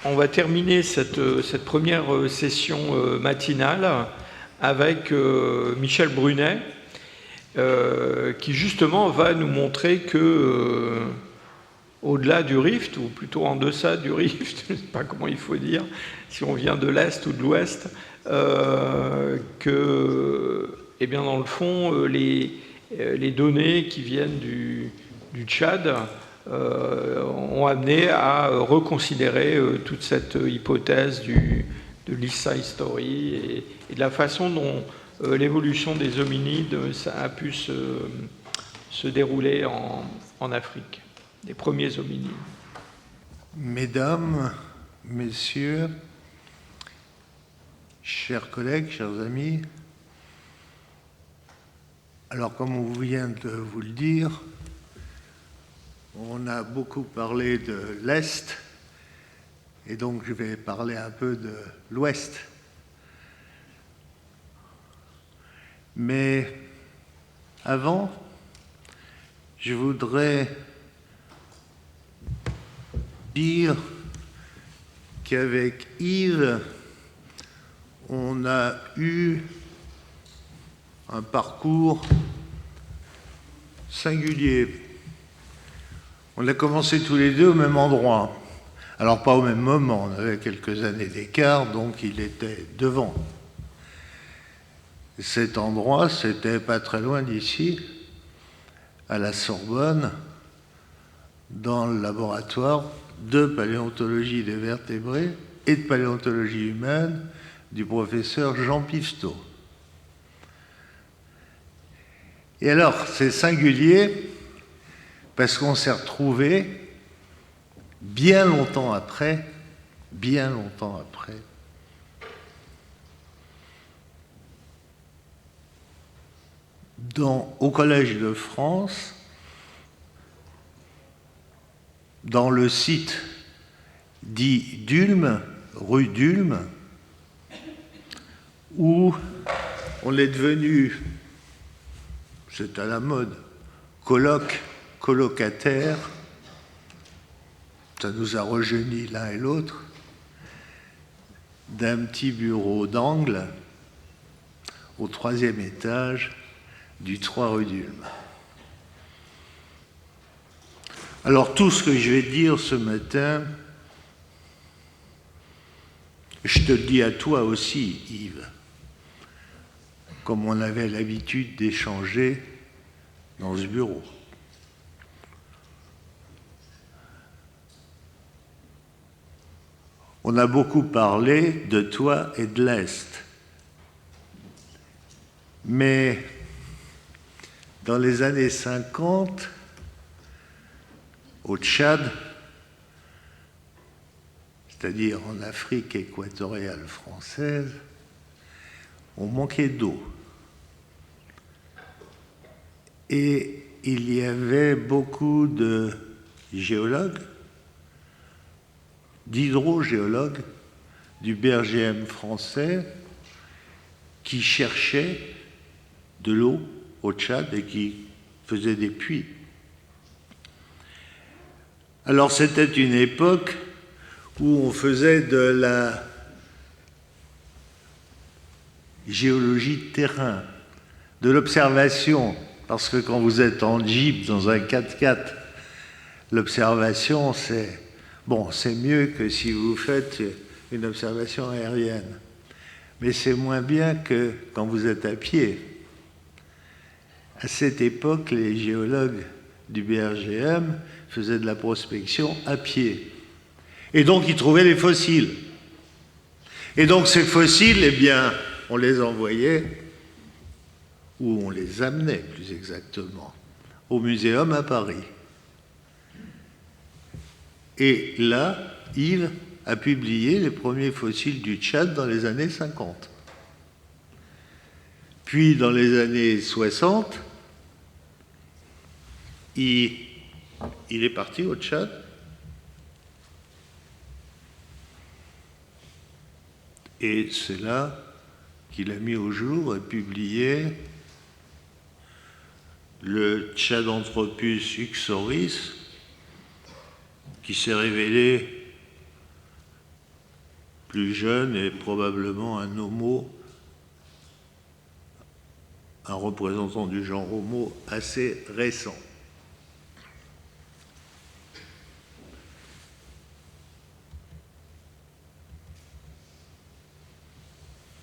on va terminer cette première session matinale avec Michel Brunet, qui justement va nous montrer que, au-delà du rift, ou plutôt en deçà du rift, je ne sais pas comment il faut dire, si on vient de l'Est ou de l'Ouest, que, eh bien, dans le fond, les données qui viennent du Tchad ont amené à reconsidérer toute cette hypothèse de l'East Side Story et de la façon dont l'évolution des hominides a pu se dérouler en Afrique, les premiers hominides. Mesdames, Messieurs, chers collègues, chers amis, alors comme on vient de vous le dire, on a beaucoup parlé de l'Est, et donc je vais parler un peu de l'Ouest. Mais avant, je voudrais dire qu'avec Yves, on a eu un parcours singulier. On a commencé tous les deux au même endroit. Alors pas au même moment, on avait quelques années d'écart, donc il était devant. Cet endroit, c'était pas très loin d'ici, à la Sorbonne, dans le laboratoire de paléontologie des vertébrés et de paléontologie humaine du professeur Jean Piveteau. Et alors, c'est singulier parce qu'on s'est retrouvés bien longtemps après, au Collège de France, dans le site dit d'Ulm, rue d'Ulm, où on est devenu, c'est à la mode, colocataire, ça nous a rejeunis l'un et l'autre, d'un petit bureau d'angle au 3e étage du 3 rue d'Ulm. Alors tout ce que je vais dire ce matin, je te le dis à toi aussi, Yves, comme on avait l'habitude d'échanger dans ce bureau. On a beaucoup parlé de toi et de l'Est. Mais dans les années 50, au Tchad, c'est-à-dire en Afrique équatoriale française, on manquait d'eau. Et il y avait beaucoup de géologues, d'hydrogéologues du BRGM français qui cherchaient de l'eau au Tchad et qui faisaient des puits. Alors c'était une époque où on faisait de la géologie de terrain, de l'observation, parce que quand vous êtes en Jeep dans un 4x4, l'observation c'est mieux que si vous faites une observation aérienne, mais c'est moins bien que quand vous êtes à pied. À cette époque, les géologues du BRGM faisaient de la prospection à pied. Et donc, ils trouvaient les fossiles. Et donc, ces fossiles, eh bien, on les envoyait, ou on les amenait, plus exactement, au muséum à Paris. Et là, Yves a publié les premiers fossiles du Tchad dans les années 50. Puis, dans les années 60, il est parti au Tchad. Et c'est là qu'il a mis au jour et publié le Tchadanthropus uxoris, qui s'est révélé plus jeune et probablement un homo, un représentant du genre homo assez récent.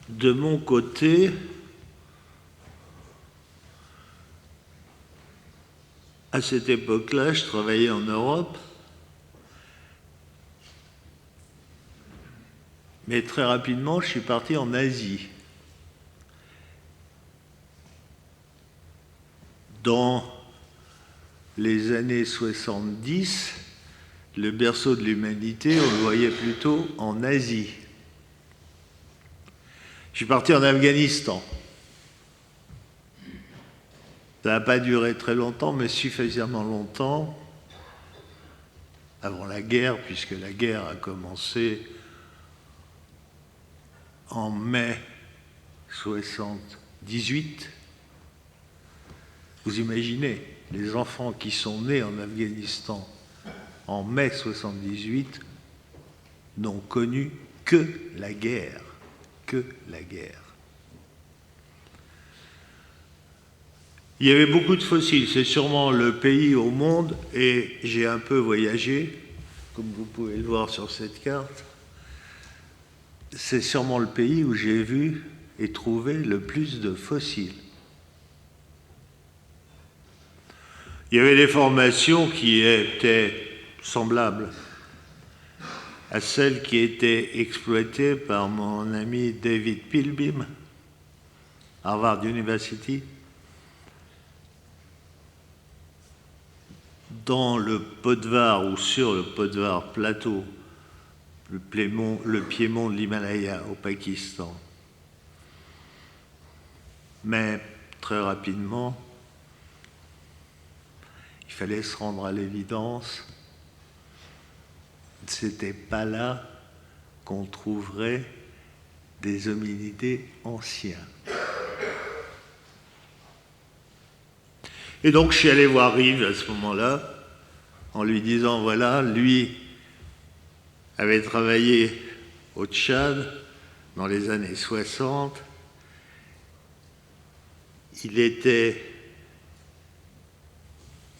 De mon côté, à cette époque-là, je travaillais en Europe, mais très rapidement, je suis parti en Asie. Dans les années 70, le berceau de l'humanité, on le voyait plutôt en Asie. Je suis parti en Afghanistan. Ça n'a pas duré très longtemps, mais suffisamment longtemps avant la guerre, puisque la guerre a commencé en mai 78. Vous imaginez, les enfants qui sont nés en Afghanistan en mai 78 n'ont connu que la guerre, que la guerre. Il y avait beaucoup de fossiles, c'est sûrement le pays au monde, et j'ai un peu voyagé, comme vous pouvez le voir sur cette carte, c'est sûrement le pays où j'ai vu et trouvé le plus de fossiles. Il y avait des formations qui étaient semblables à celles qui étaient exploitées par mon ami David Pilbeam, Harvard University, dans le Podvar ou sur le Podvar plateau, le piémont de l'Himalaya au Pakistan. Mais très rapidement, il fallait se rendre à l'évidence, c'était pas là qu'on trouverait des hominidés anciens. Et donc je suis allé voir Rive à ce moment-là, en lui disant, voilà, lui avait travaillé au Tchad dans les années 60,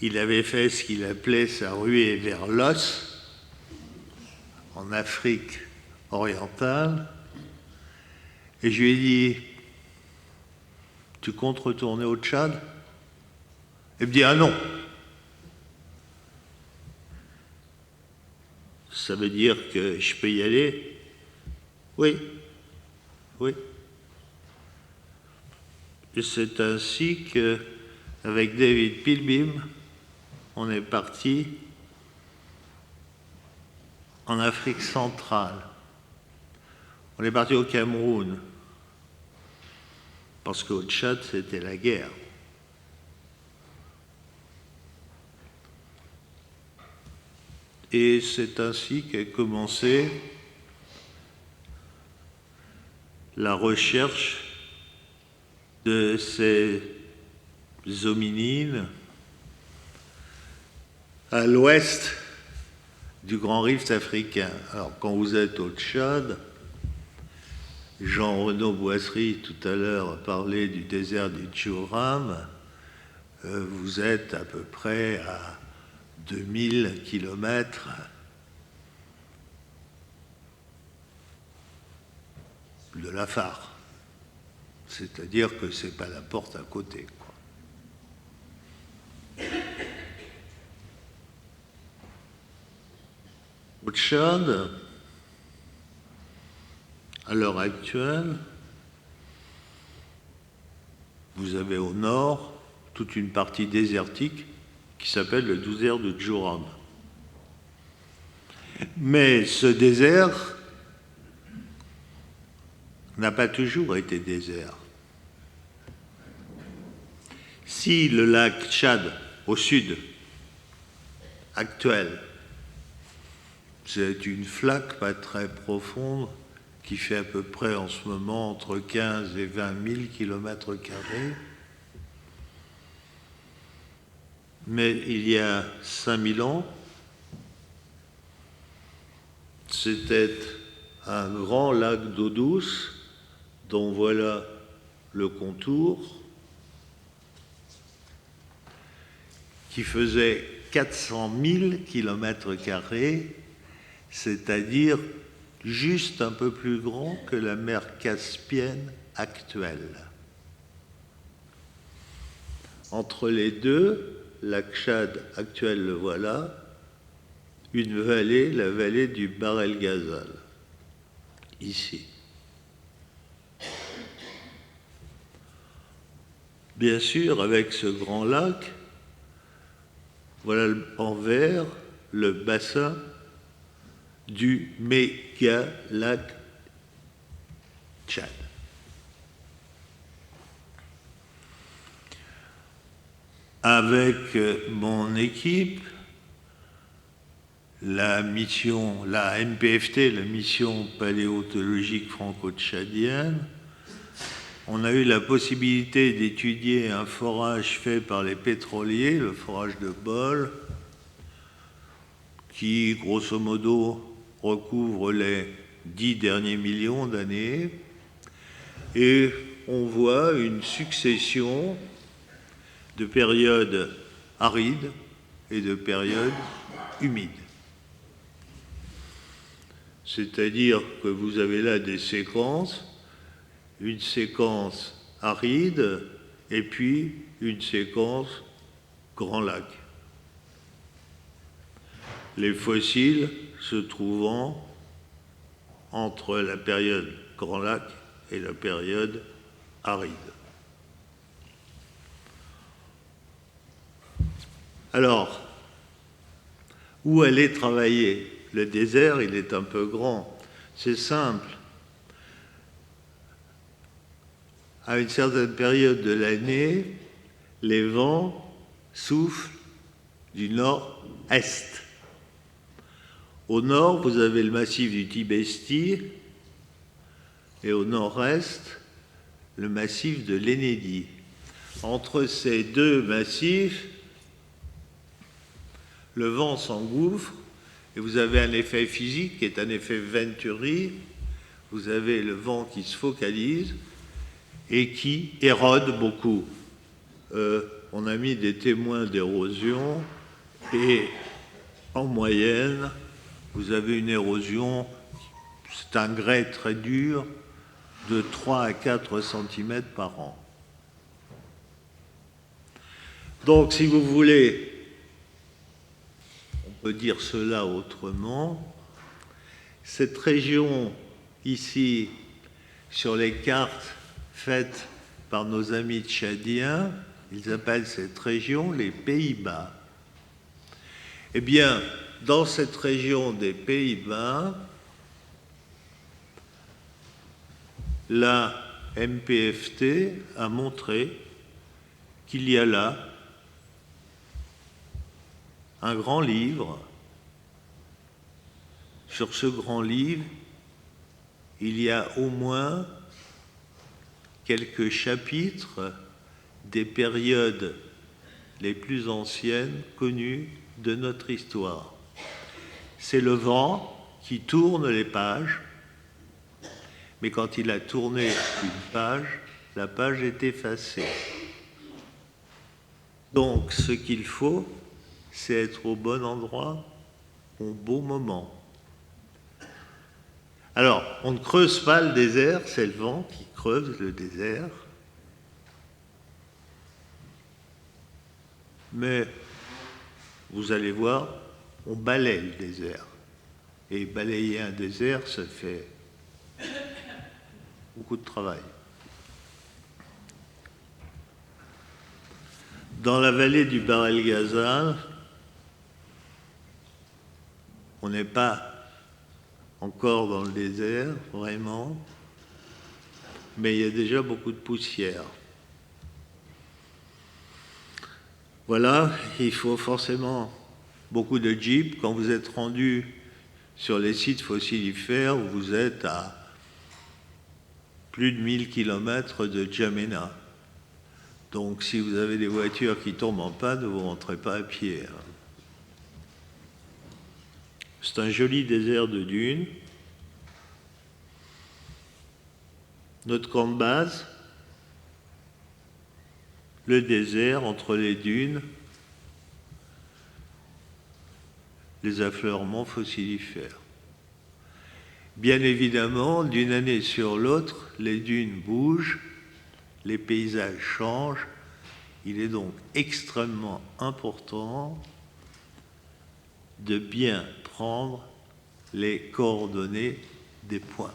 il avait fait ce qu'il appelait sa ruée vers l'os, en Afrique orientale, et je lui ai dit, tu comptes retourner au Tchad? Il me dit, ah non. Ça veut dire que je peux y aller? Oui, oui. Et c'est ainsi qu'avec David Pilbeam, on est parti en Afrique centrale. On est parti au Cameroun, parce qu'au Tchad, c'était la guerre. Et c'est ainsi qu'a commencé la recherche de ces hominines à l'ouest du Grand Rift africain. Alors, quand vous êtes au Tchad, Jean-Renaud Boisserie, tout à l'heure, a parlé du désert du Djoram, vous êtes à peu près à 2000 kilomètres de l'Afar. C'est-à-dire que ce n'est pas la porte à côté, quoi. Au Tchad, à l'heure actuelle, vous avez au nord toute une partie désertique qui s'appelle le désert de Djoram. Mais ce désert n'a pas toujours été désert. Si le lac Tchad, au sud, actuel, c'est une flaque pas très profonde qui fait à peu près en ce moment entre 15 et 20 000 km². Mais il y a 5000 ans, c'était un grand lac d'eau douce dont voilà le contour, qui faisait 400 000 km², c'est-à-dire juste un peu plus grand que la mer Caspienne actuelle. Entre les deux, lac Tchad actuel, le voilà, une vallée, la vallée du Bahr el Ghazal, ici. Bien sûr, avec ce grand lac, voilà en vert le bassin du méga lac Tchad. Avec mon équipe, la MPFT, la mission paléontologique franco-tchadienne, on a eu la possibilité d'étudier un forage fait par les pétroliers, le forage de Bol, qui, grosso modo, recouvre les 10 derniers millions d'années. Et on voit une succession de périodes arides et de périodes humides. C'est-à-dire que vous avez là des séquences, une séquence aride et puis une séquence grand lac. Les fossiles se trouvant entre la période grand lac et la période aride. Alors, où aller travailler? Le désert, il est un peu grand. C'est simple. À une certaine période de l'année, les vents soufflent du nord-est. Au nord, vous avez le massif du Tibesti et au nord-est, le massif de l'Ennédy. Entre ces deux massifs, le vent s'engouffre et vous avez un effet physique qui est un effet Venturi. Vous avez le vent qui se focalise et qui érode beaucoup. On a mis des témoins d'érosion et en moyenne, vous avez une érosion, c'est un grès très dur, de 3 à 4 cm par an. Donc, si vous voulez, on peut dire cela autrement, cette région ici, sur les cartes faites par nos amis tchadiens, ils appellent cette région les Pays-Bas. Eh bien, dans cette région des Pays-Bas, la MPFT a montré qu'il y a là un grand livre. Sur ce grand livre, il y a au moins quelques chapitres des périodes les plus anciennes connues de notre histoire. C'est le vent qui tourne les pages, mais quand il a tourné une page, la page est effacée. Donc, ce qu'il faut, c'est être au bon endroit, au bon moment. Alors, on ne creuse pas le désert, c'est le vent qui creuse le désert. Mais vous allez voir, on balaye le désert. Et balayer un désert, ça fait beaucoup de travail. Dans la vallée du Bahr el Ghazal, on n'est pas encore dans le désert, vraiment, mais il y a déjà beaucoup de poussière. Voilà, il faut forcément beaucoup de jeeps. Quand vous êtes rendu sur les sites fossilifères, vous êtes à plus de 1000 km de N'Djamena. Donc si vous avez des voitures qui tombent en panne, vous ne rentrez pas à pied. C'est un joli désert de dunes. notre camp de base, le désert entre les dunes, les affleurements fossilifères. Bien évidemment, d'une année sur l'autre, les dunes bougent, les paysages changent. Il est donc extrêmement important de bien prendre les coordonnées des points.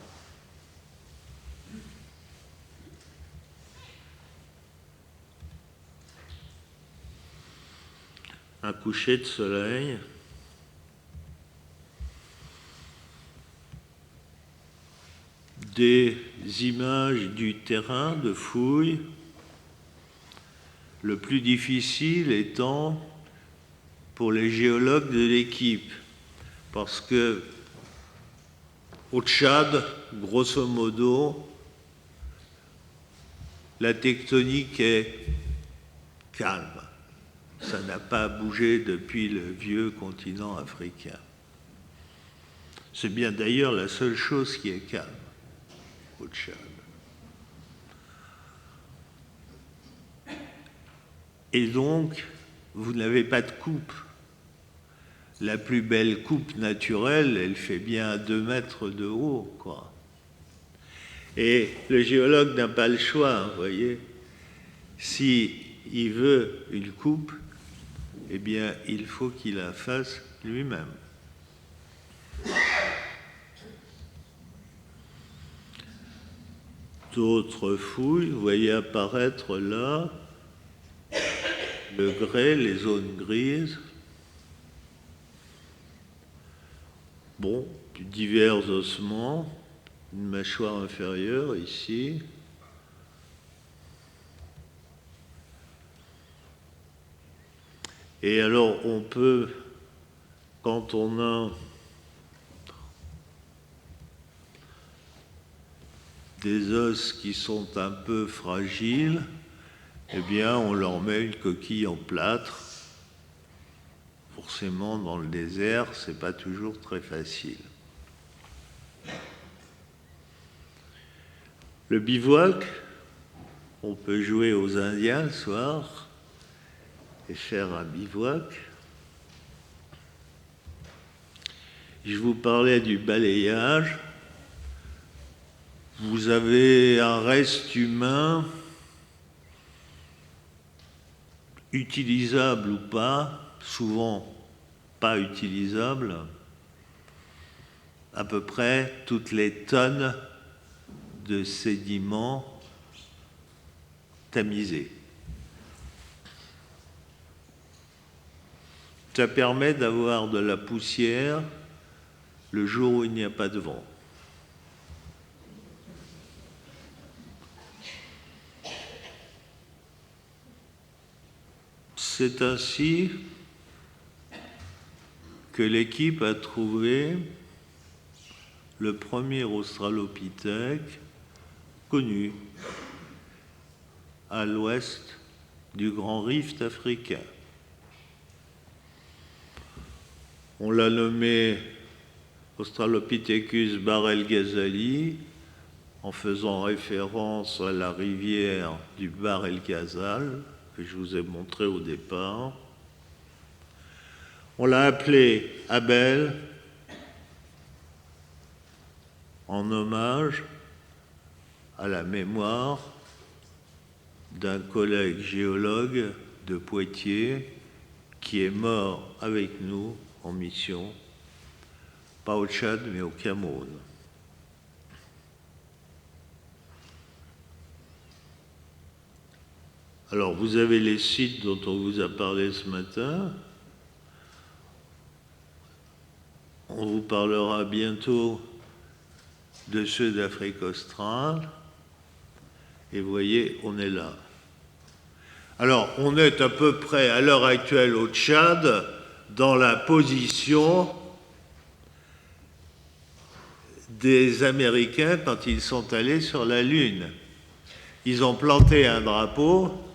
Un coucher de soleil. Des images du terrain de fouille, le plus difficile étant pour les géologues de l'équipe, parce que au Tchad, grosso modo, la tectonique est calme. Ça n'a pas bougé depuis le vieux continent africain. C'est bien d'ailleurs la seule chose qui est calme au Tchad. Et donc, vous n'avez pas de coupe. La plus belle coupe naturelle, elle fait bien 2 mètres de haut, quoi. Et le géologue n'a pas le choix, vous voyez. S'il veut une coupe, eh bien, il faut qu'il la fasse lui-même. D'autres fouilles, vous voyez apparaître là le grès, les zones grises. Bon, divers ossements, une mâchoire inférieure ici. Et alors on peut, quand on a des os qui sont un peu fragiles, eh bien on leur met une coquille en plâtre. Forcément, dans le désert, c'est pas toujours très facile. Le bivouac, on peut jouer aux Indiens le soir et faire un bivouac. Je vous parlais du balayage. Vous avez un reste humain, utilisable ou pas, souvent pas utilisable, à peu près toutes les tonnes de sédiments tamisés. Ça permet d'avoir de la poussière le jour où il n'y a pas de vent. C'est ainsi que l'équipe a trouvé le premier australopithèque connu à l'ouest du Grand Rift africain. On l'a nommé Australopithecus Bahr-el-Ghazali en faisant référence à la rivière du Bahr-el-Ghazal que je vous ai montré au départ. On l'a appelé Abel en hommage à la mémoire d'un collègue géologue de Poitiers qui est mort avec nous en mission, pas au Tchad mais au Cameroun. Alors vous avez les sites dont on vous a parlé ce matin. On vous parlera bientôt de ceux d'Afrique australe. Et vous voyez, on est là. Alors, on est à peu près, à l'heure actuelle, au Tchad, dans la position des Américains quand ils sont allés sur la Lune. Ils ont planté un drapeau.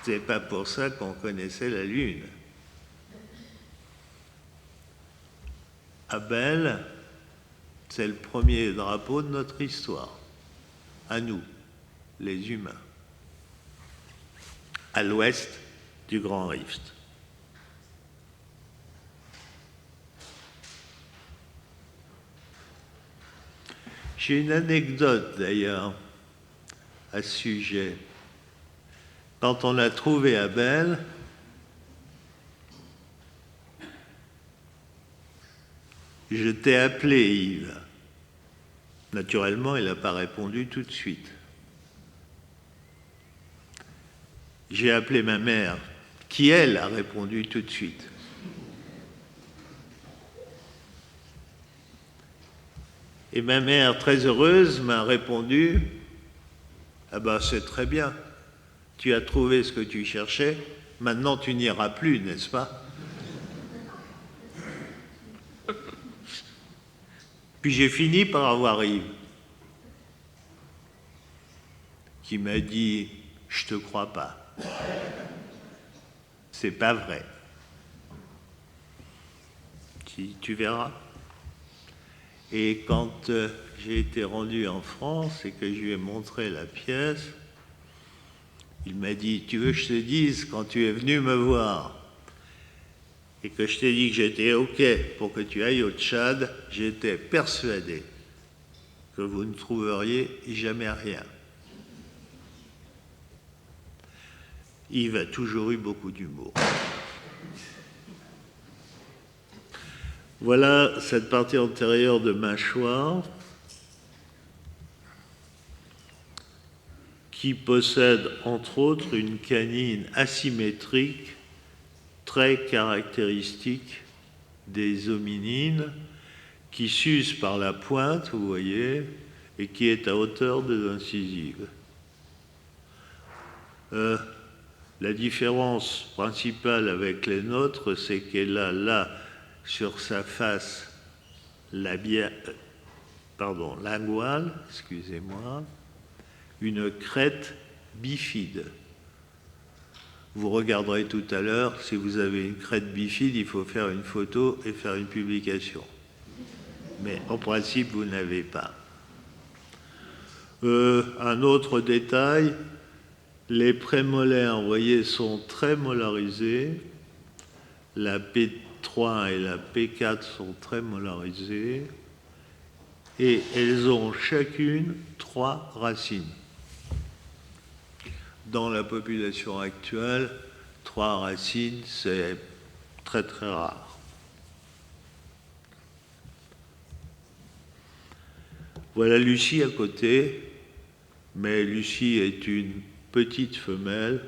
C'est pas pour ça qu'on connaissait la Lune. Abel, C'est le premier drapeau de notre histoire, à nous, les humains, à l'ouest du Grand Rift. J'ai une anecdote d'ailleurs à ce sujet. Quand on a trouvé Abel, je t'ai appelé, Yves. Naturellement, il n'a pas répondu tout de suite. J'ai appelé ma mère, qui, elle, a répondu tout de suite. Et ma mère, très heureuse, m'a répondu « Ah ben, c'est très bien, tu as trouvé ce que tu cherchais, maintenant tu n'iras plus, n'est-ce pas ?» Puis j'ai fini par avoir Yves, qui m'a dit « Je te crois pas, c'est pas vrai. Tu verras. » Et quand j'ai été rendu en France et que je lui ai montré la pièce, il m'a dit « Tu veux que je te dise, quand tu es venu me voir et que je t'ai dit que j'étais OK pour que tu ailles au Tchad, j'étais persuadé que vous ne trouveriez jamais rien. » Yves a toujours eu beaucoup d'humour. Voilà cette partie antérieure de mâchoire qui possède entre autres une canine asymétrique très caractéristique des hominines qui s'use par la pointe, vous voyez, et qui est à hauteur de l'incisive. La différence principale avec les nôtres, c'est qu'elle a là, sur sa face linguale, excusez-moi, une crête bifide. Vous regarderez tout à l'heure, si vous avez une crête bifide, il faut faire une photo et faire une publication. Mais en principe, vous n'avez pas. Un autre détail, les prémolaires, vous voyez, sont très molarisés. La P3 et la P4 sont très molarisées. Et elles ont chacune 3 racines. Dans la population actuelle, 3 racines, c'est très très rare. Voilà Lucie à côté, mais Lucie est une petite femelle.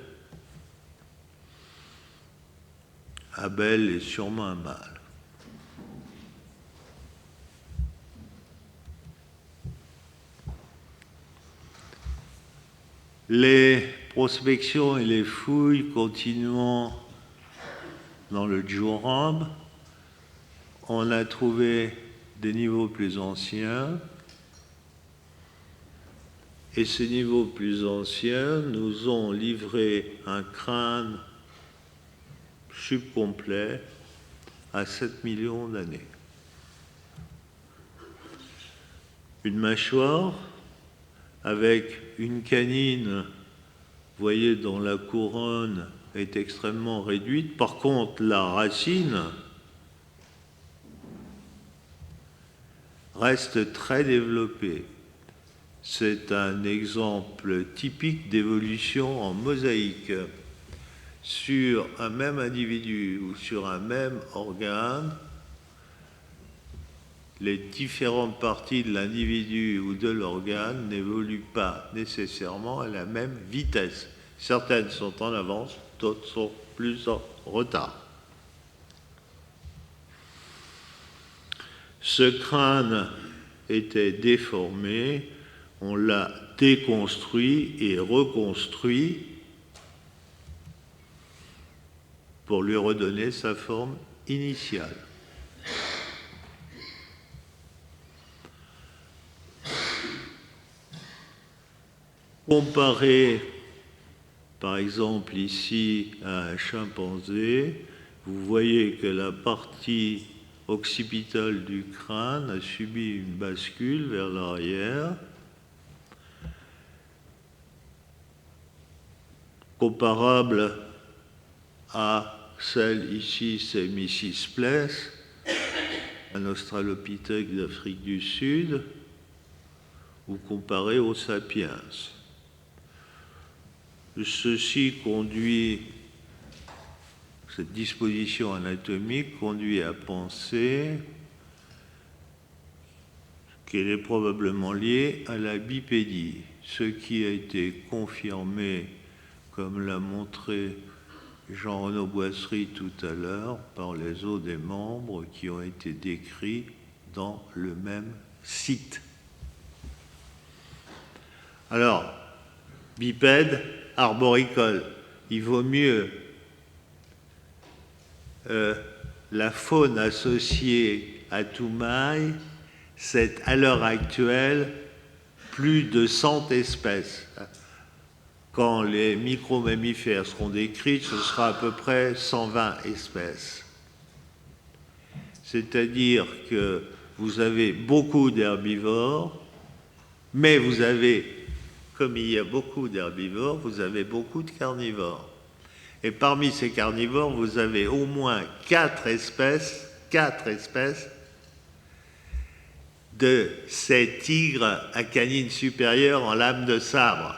Abel est sûrement un mâle. Les prospections et les fouilles continuant dans le Djurand, on a trouvé des niveaux plus anciens. Et ces niveaux plus anciens nous ont livré un crâne subcomplet à 7 millions d'années. Une mâchoire avec une canine, vous voyez, dont la couronne est extrêmement réduite. Par contre, la racine reste très développée. C'est un exemple typique d'évolution en mosaïque. Sur un même individu ou sur un même organe, les différentes parties de l'individu ou de l'organe n'évoluent pas nécessairement à la même vitesse. Certaines sont en avance, d'autres sont plus en retard. Ce crâne était déformé, on l'a déconstruit et reconstruit pour lui redonner sa forme initiale. Comparé, par exemple, ici à un chimpanzé, vous voyez que la partie occipital du crâne a subi une bascule vers l'arrière, comparable à celle ici, c'est Mrs. Place, un australopithèque d'Afrique du Sud, ou comparé aux sapiens. Ceci conduit, cette disposition anatomique conduit à penser qu'elle est probablement liée à la bipédie, ce qui a été confirmé, comme l'a montré Jean-Renaud Boisserie tout à l'heure, par les os des membres qui ont été décrits dans le même site. Alors, bipède, arboricole, il vaut mieux la faune associée à Toumaï, c'est à l'heure actuelle plus de 100 espèces. Quand les micromammifères seront décrits, ce sera à peu près 120 espèces. C'est-à-dire que vous avez beaucoup d'herbivores, mais vous avez, comme il y a beaucoup d'herbivores, vous avez beaucoup de carnivores. Et parmi ces carnivores, vous avez au moins 4 espèces de ces tigres à canines supérieures en lame de sabre.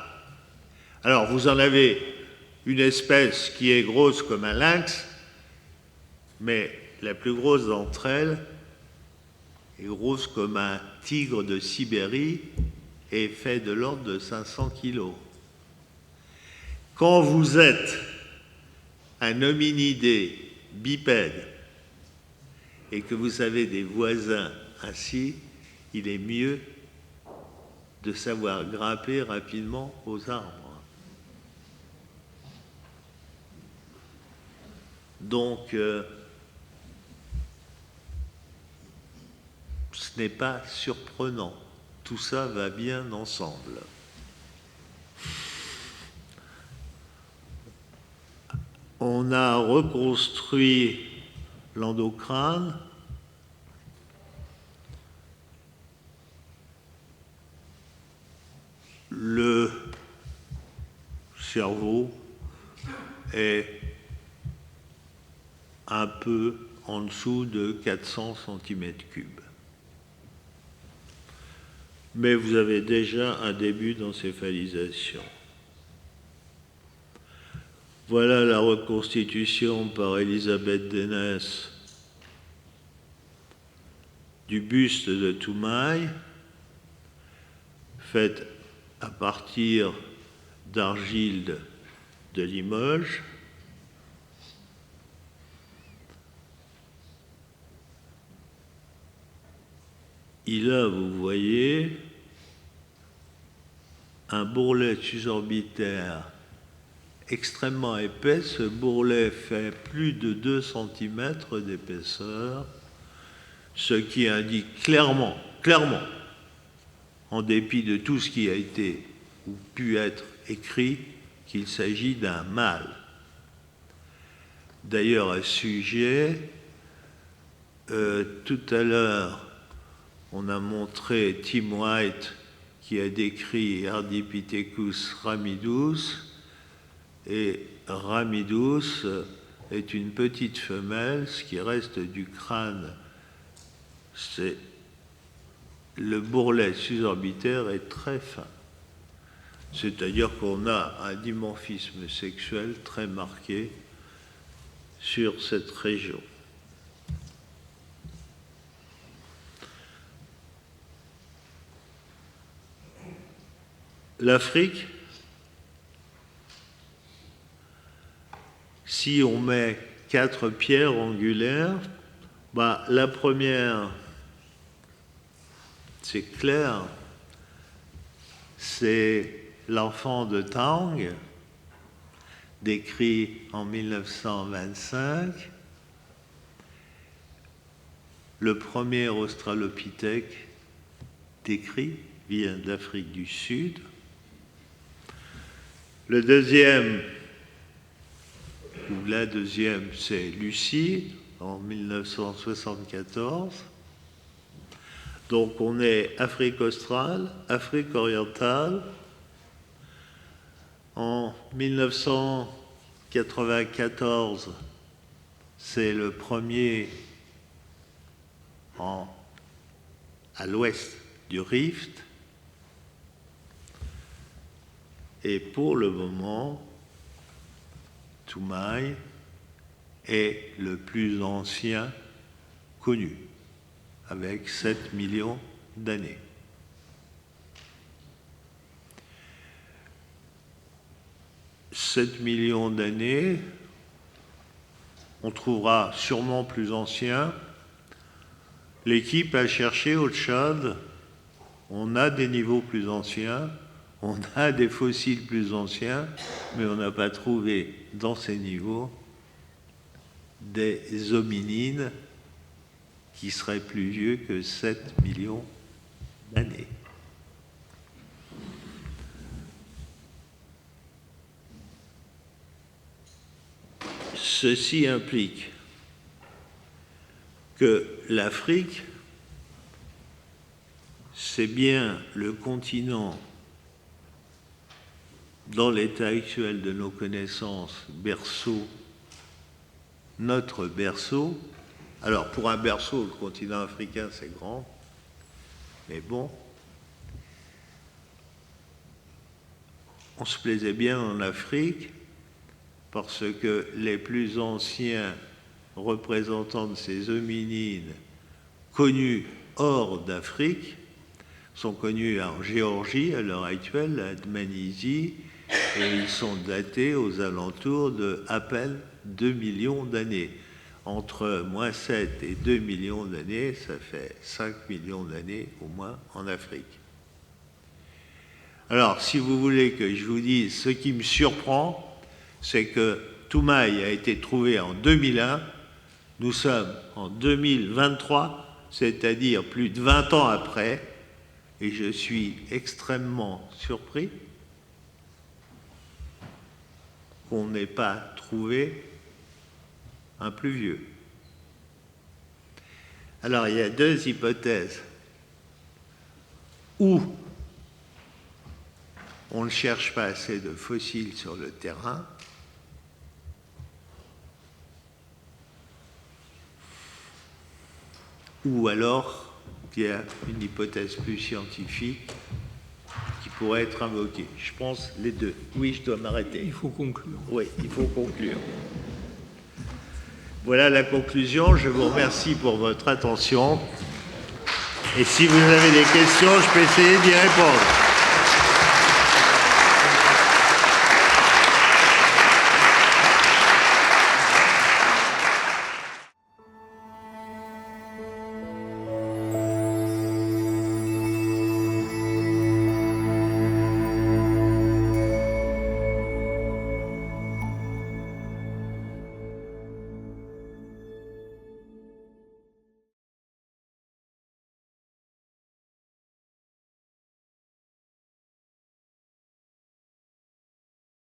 Alors, vous en avez une espèce qui est grosse comme un lynx, mais la plus grosse d'entre elles est grosse comme un tigre de Sibérie et fait de l'ordre de 500 kilos. Quand vous êtes un hominidé bipède et que vous avez des voisins ainsi, il est mieux de savoir grimper rapidement aux arbres. Donc, ce n'est pas surprenant. Tout ça va bien ensemble. On a reconstruit l'endocrâne. Le cerveau est un peu en dessous de 400 cm3. Mais vous avez déjà un début d'encéphalisation. Voilà la reconstitution par Elisabeth Dennes du buste de Toumaï, faite à partir d'argile de Limoges. Et là, vous voyez un bourrelet susorbitaire extrêmement épais. Ce bourrelet fait plus de 2 cm d'épaisseur, ce qui indique clairement, en dépit de tout ce qui a été ou pu être écrit, qu'il s'agit d'un mâle. D'ailleurs, à ce sujet, tout à l'heure, on a montré Tim White qui a décrit Ardipithecus ramidus, et ramidus est une petite femelle, ce qui reste du crâne, c'est le bourrelet susorbitaire est très fin. C'est-à-dire qu'on a un dimorphisme sexuel très marqué sur cette région. L'Afrique, si on met 4 pierres angulaires, la première, c'est clair, c'est l'enfant de Tang, décrit en 1925. Le premier australopithèque décrit vient d'Afrique du Sud. Le deuxième, ou la deuxième, c'est Lucie, en 1974. Donc on est Afrique australe, Afrique orientale. En 1994, c'est le premier à l'ouest du Rift. Et pour le moment, Toumaï est le plus ancien connu, avec 7 millions d'années. « 7 millions d'années, on trouvera sûrement plus ancien. L'équipe a cherché au Tchad, on a des niveaux plus anciens, on a des fossiles plus anciens, mais on n'a pas trouvé dans ces niveaux des hominines qui seraient plus vieux que 7 millions d'années. Ceci implique que l'Afrique, c'est bien le continent, dans l'état actuel de nos connaissances, berceau, notre berceau. Alors, pour un berceau, le continent africain, c'est grand, mais bon, on se plaisait bien en Afrique parce que les plus anciens représentants de ces hominines connus hors d'Afrique sont connus en Géorgie à l'heure actuelle, à Dmanisi, et ils sont datés aux alentours de à peine 2 millions d'années. Entre moins 7 et 2 millions d'années, ça fait 5 millions d'années au moins en Afrique. Alors, si vous voulez que je vous dise, ce qui me surprend, c'est que Toumaï a été trouvé en 2001, nous sommes en 2023, c'est-à-dire plus de 20 ans après, et je suis extrêmement surpris qu'on n'ait pas trouvé un plus vieux. Alors, il y a deux hypothèses. Ou on ne cherche pas assez de fossiles sur le terrain, ou alors il y a une hypothèse plus scientifique qui pourrait être invoquée. Je pense les deux. Oui, je dois m'arrêter. Il faut conclure. Oui, il faut conclure. Voilà la conclusion. Je vous remercie pour votre attention. Et si vous avez des questions, je peux essayer d'y répondre.